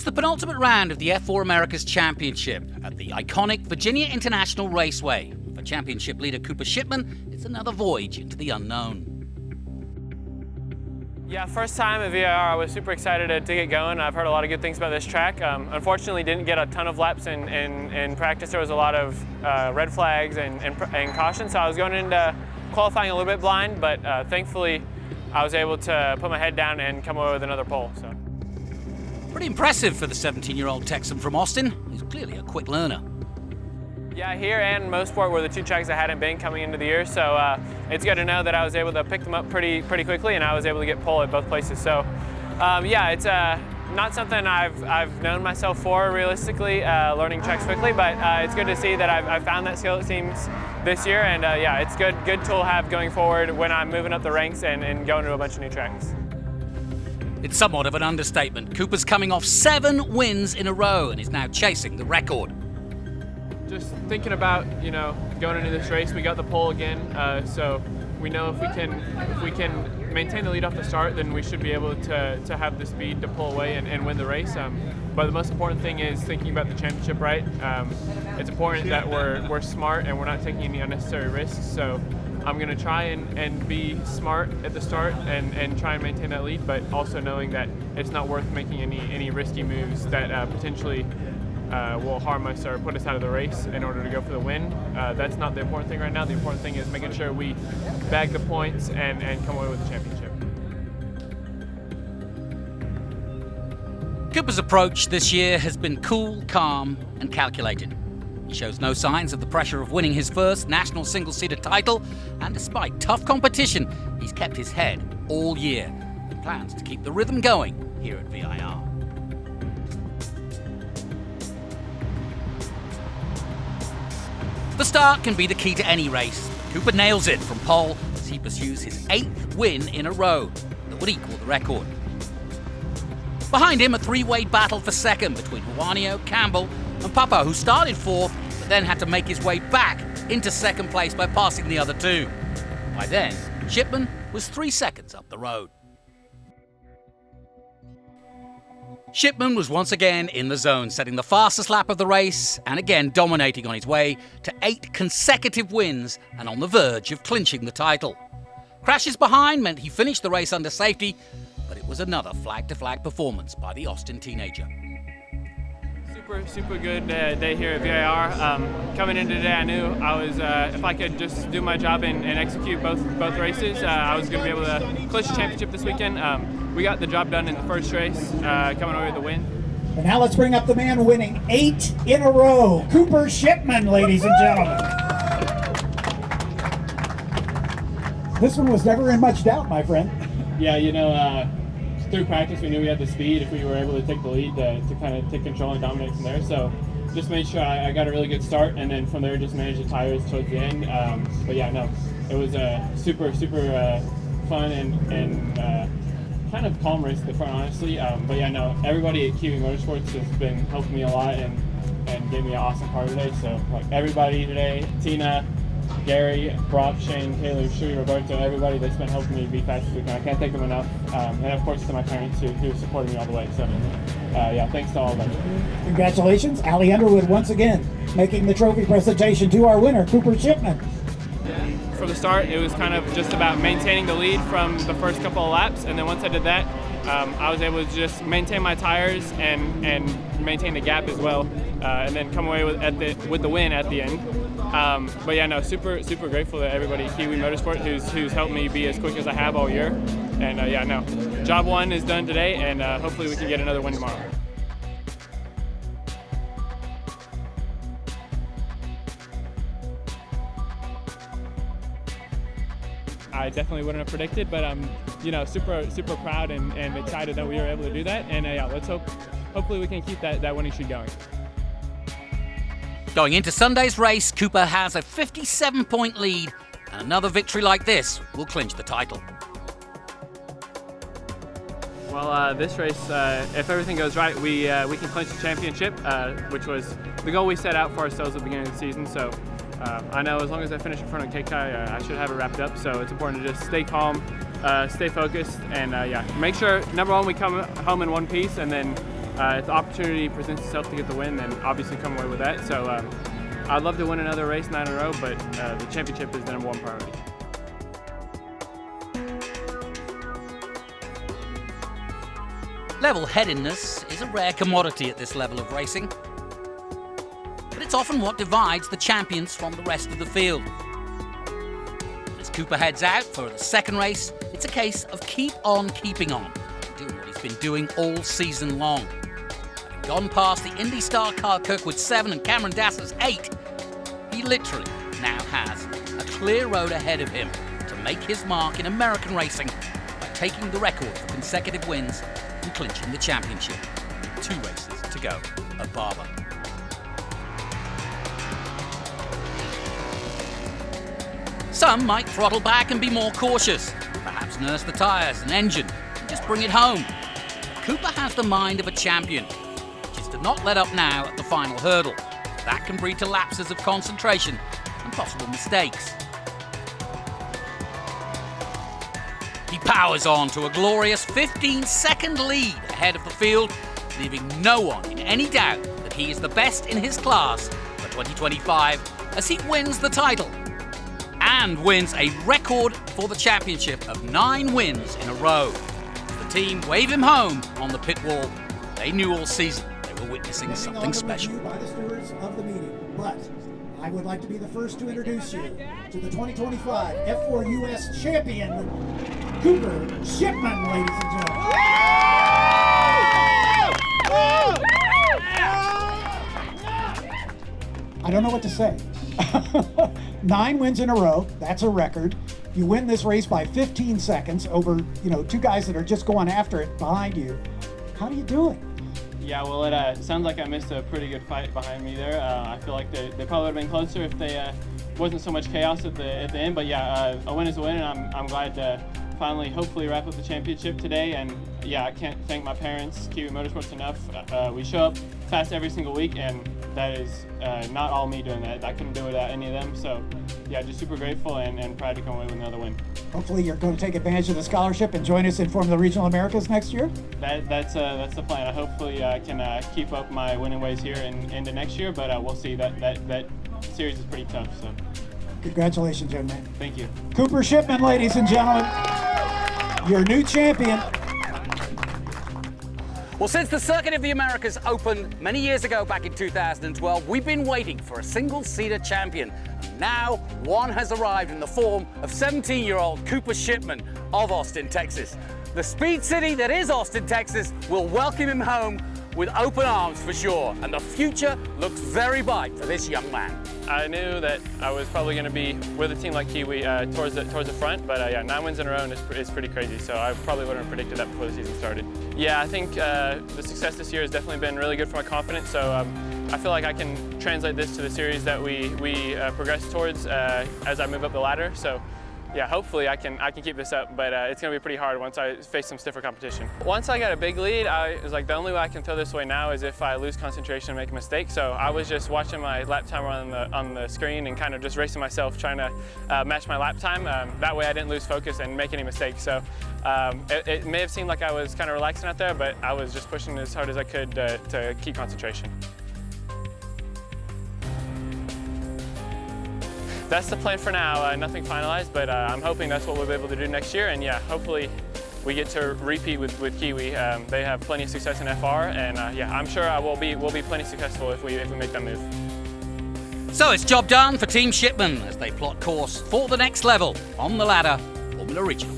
It's the penultimate round of the F4 Americas Championship at the iconic Virginia International Raceway. For championship leader Cooper Shipman, it's another voyage into the unknown. Yeah, first time at VIR, I was super excited to get going. I've heard a lot of good things about this track. Unfortunately, didn't get a ton of laps in practice. There was a lot of red flags and cautions, so I was going into qualifying a little bit blind, but thankfully I was able to put my head down and come away with another pole. So. Pretty impressive for the 17-year-old Texan from Austin. He's clearly a quick learner. Yeah, here and Mosport were the two tracks I hadn't been coming into the year, so it's good to know that I was able to pick them up pretty quickly, and I was able to get pole at both places. So, yeah, it's not something I've known myself for realistically, learning tracks quickly, but it's good to see that I've found that skill, it seems, this year, and yeah, it's good tool to have going forward when I'm moving up the ranks and going to a bunch of new tracks. It's somewhat of an understatement. Cooper's coming off 7 wins in a row and is now chasing the record. Just thinking about, going into this race, we got the pole again, so we know if we can maintain the lead off the start, then we should be able to have the speed to pull away and win the race. But the most important thing is thinking about the championship, right? It's important that we're smart and we're not taking any unnecessary risks. So I'm going to try and be smart at the start and try and maintain that lead, but also knowing that it's not worth making any risky moves that potentially will harm us or put us out of the race in order to go for the win. That's not the important thing right now. The important thing is making sure we bag the points and come away with the championship. Cooper's approach this year has been cool, calm, and calculated. He shows no signs of the pressure of winning his first national single-seater title, and despite tough competition, he's kept his head all year and plans to keep the rhythm going here at VIR. The start can be the key to any race. Cooper nails it from pole as he pursues his 8th win in a row that would equal the record. Behind him, a 3-way battle for second between Juanio, Campbell, and Papa, who started 4th, but then had to make his way back into second place by passing the other 2. By then, Shipman was 3 seconds up the road. Shipman was once again in the zone, setting the fastest lap of the race and again dominating on his way to 8 consecutive wins and on the verge of clinching the title. Crashes behind meant he finished the race under safety, but it was another flag-to-flag performance by the Austin teenager. Super good day here at VIR. Coming into today, I knew I was, if I could just do my job and execute both races, I was going to be able to clinch the championship this weekend. We got the job done in the first race, coming away with the win. And now let's bring up the man winning 8 in a row, Cooper Shipman, ladies and gentlemen. This one was never in much doubt, my friend. Yeah, through practice, we knew we had the speed if we were able to take the lead to kind of take control and dominate from there. So just made sure I got a really good start, and then from there just managed the tires towards the end. But yeah, no, it was a super fun and kind of calm race at the front, honestly. But yeah, no, everybody at Kiwi Motorsports has been helping me a lot and gave me an awesome car today. So like everybody today, Tina, Gary, Brock, Shane, Taylor, Shui, Roberto, everybody that's been helping me be fast this weekend. I can't thank them enough. And of course to my parents who supported me all the way. So yeah, thanks to all of them. Congratulations, Allie Underwood once again making the trophy presentation to our winner, Cooper Shipman. From the start, it was kind of just about maintaining the lead from the first couple of laps, and then once I did that, I was able to just maintain my tires and maintain the gap as well, and then come away with the win at the end. But yeah, no, super grateful to everybody at Kiwi Motorsport who's helped me be as quick as I have all year. And yeah, no, job 1 is done today, and hopefully we can get another win tomorrow. I definitely wouldn't have predicted, but I'm, super proud and excited that we were able to do that. And yeah, let's hopefully we can keep that winning streak going. Going into Sunday's race, Cooper has a 57-point lead, and another victory like this will clinch the title. Well, this race, if everything goes right, we can clinch the championship, which was the goal we set out for ourselves at the beginning of the season. So I know as long as I finish in front of Kekai, I should have it wrapped up. So it's important to just stay calm, stay focused, and yeah, make sure, number one, we come home in one piece, and then if the opportunity presents itself to get the win, then obviously come away with that. So I'd love to win another race 9 in a row, but the championship is the #1 priority. Level-headedness is a rare commodity at this level of racing, but it's often what divides the champions from the rest of the field. As Cooper heads out for the second race, it's a case of keep on keeping on, doing what he's been doing all season long. Having gone past the Indy star Kyle Kirkwood's 7 and Cameron Dasser's 8, he literally now has a clear road ahead of him to make his mark in American racing by taking the record for consecutive wins and clinching the championship with 2 races to go at Barber. Some might throttle back and be more cautious, perhaps nurse the tyres and engine and just bring it home. But Cooper has the mind of a champion, which is to not let up now at the final hurdle. That can breed to lapses of concentration and possible mistakes. He powers on to a glorious 15-second lead ahead of the field, leaving no one in any doubt that he is the best in his class for 2025 as he wins the title and wins a record for the championship of 9 wins in a row. The team wave him home on the pit wall. They knew all season they were witnessing something special. By the stewards of the meeting, but I would like to be the first to introduce you to the 2025 F4 US champion, Cooper Shipman, ladies and gentlemen. I don't know what to say. 9 wins in a row, that's a record. You win this race by 15 seconds over, 2 guys that are just going after it behind you. How do you do it? Yeah, well, it sounds like I missed a pretty good fight behind me there. I feel like they probably would have been closer if they wasn't so much chaos at the end. But yeah, a win is a win, and I'm glad to finally, hopefully, wrap up the championship today. And yeah, I can't thank my parents, Kiwi Motorsports, enough. We show up fast every single week, and that is not all me doing that. I couldn't do it without any of them. So yeah, just super grateful and proud to come away with another win. Hopefully you're going to take advantage of the scholarship and join us in Formula Regional Americas next year? That's the plan. Hopefully I can keep up my winning ways here into next year, but we'll see. That series is pretty tough. So congratulations, young man. Thank you. Cooper Shipman, ladies and gentlemen, your new champion. Well, since the Circuit of the Americas opened many years ago back in 2012, we've been waiting for a single-seater champion. Now, one has arrived in the form of 17-year-old Cooper Shipman of Austin, Texas. The speed city that is Austin, Texas will welcome him home with open arms for sure, and the future looks very bright for this young man. I knew that I was probably going to be with a team like Kiwi towards the front, but yeah, 9 wins in a row is pretty crazy, so I probably wouldn't have predicted that before the season started. Yeah, I think the success this year has definitely been really good for my confidence, so I feel like I can translate this to the series that we progress towards as I move up the ladder. So yeah, hopefully I can keep this up, but it's going to be pretty hard once I face some stiffer competition. Once I got a big lead, I was like, the only way I can throw this away now is if I lose concentration and make a mistake. So I was just watching my lap timer on the screen and kind of just racing myself, trying to match my lap time. That way I didn't lose focus and make any mistakes. So it may have seemed like I was kind of relaxing out there, but I was just pushing as hard as I could to keep concentration. That's the plan for now, nothing finalized, but I'm hoping that's what we'll be able to do next year, and yeah, hopefully we get to repeat with Kiwi. They have plenty of success in FR, and yeah, I'm sure we'll be plenty successful if we make that move. So it's job done for Team Shipman as they plot course for the next level on the ladder, Formula Regional.